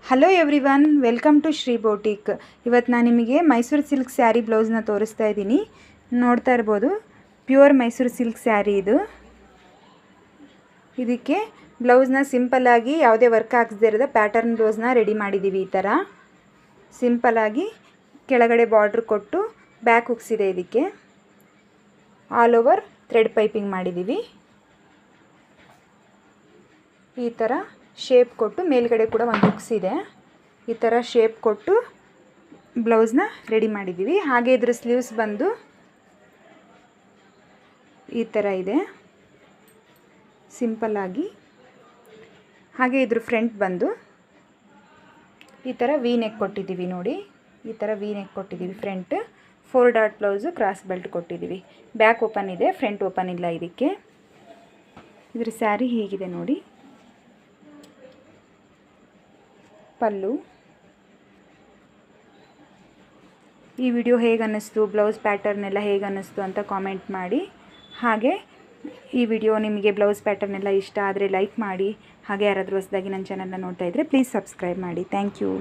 Hello everyone, welcome to Shri boutique. ಇವತ್ತು ನಾನು ನಿಮಗೆ ಮೈಸೂರು ಸಿಲ್ಕ್ ಸ್ಯಾರಿ ಬ್ಲೌಸ್ನ ತೋರಿಸ್ತಾ ಇದ್ದೀನಿ. ನೋಡ್ತಾ ಇರ್ಬೋದು, ಪ್ಯೂರ್ ಮೈಸೂರು ಸಿಲ್ಕ್ ಸ್ಯಾರಿ ಇದು. ಇದಕ್ಕೆ ಬ್ಲೌಸ್ನ ಸಿಂಪಲ್ಲಾಗಿ ಯಾವುದೇ ವರ್ಕ್ ಹಾಕ್ಸದೇ ಇರೋದ ಪ್ಯಾಟರ್ನ್ ಬ್ಲೌಸ್ನ ರೆಡಿ ಮಾಡಿದ್ದೀವಿ. ಈ ಥರ ಸಿಂಪಲ್ಲಾಗಿ ಕೆಳಗಡೆ ಬಾರ್ಡ್ರ್ ಕೊಟ್ಟು ಬ್ಯಾಕ್ ಹುಕ್ಸಿದೆ. ಇದಕ್ಕೆ ಆಲ್ ಓವರ್ ಥ್ರೆಡ್ ಪೈಪಿಂಗ್ ಮಾಡಿದ್ದೀವಿ. ಈ ಥರ ಶೇಪ್ ಕೊಟ್ಟು ಮೇಲ್ಗಡೆ ಕೂಡ ಒಂದು ಹುಕ್ಸ್ ಇದೆ. ಈ ಥರ ಶೇಪ್ ಕೊಟ್ಟು ಬ್ಲೌಸ್ನ ರೆಡಿ ಮಾಡಿದ್ದೀವಿ. ಹಾಗೆ ಇದ್ರ ಸ್ಲೀವ್ಸ್ ಬಂದು ಈ ಥರ ಇದೆ ಸಿಂಪಲ್ಲಾಗಿ. ಹಾಗೆ ಇದ್ರ ಫ್ರಂಟ್ ಬಂದು ಈ ಥರ ವಿ ನೆಕ್ ಕೊಟ್ಟಿದ್ದೀವಿ. ನೋಡಿ, ಈ ಥರ ವಿ ನೆಕ್ ಕೊಟ್ಟಿದ್ದೀವಿ. Front 4 dot blouse, cross belt ಕೊಟ್ಟಿದ್ದೀವಿ. ಬ್ಯಾಕ್ ಓಪನ್ ಇದೆ, ಫ್ರಂಟ್ ಓಪನ್ ಇಲ್ಲ. ಇದಕ್ಕೆ ಇದ್ರ ಸ್ಯಾರಿ ಹೀಗಿದೆ ನೋಡಿ. ಪಲ್ಲು. ಈ ವಿಡಿಯೋ ಹೇಗೆ ಅನ್ನಿಸ್ತು, ಬ್ಲೌಸ್ ಪ್ಯಾಟರ್ನ್ ಎಲ್ಲ ಹೇಗೆ ಅನ್ನಿಸ್ತು ಅಂತ ಕಾಮೆಂಟ್ ಮಾಡಿ. ಹಾಗೆ ಈ ವಿಡಿಯೋ ನಿಮಗೆ ಬ್ಲೌಸ್ ಪ್ಯಾಟರ್ನ್ ಎಲ್ಲ ಇಷ್ಟ ಆದರೆ ಲೈಕ್ ಮಾಡಿ. ಹಾಗೆ ಯಾರಾದರೂ ಹೊಸದಾಗಿ ನನ್ನ ಚಾನಲ್ನ ನೋಡ್ತಾ ಇದ್ದರೆ ಪ್ಲೀಸ್ ಸಬ್ಸ್ಕ್ರೈಬ್ ಮಾಡಿ. Thank you.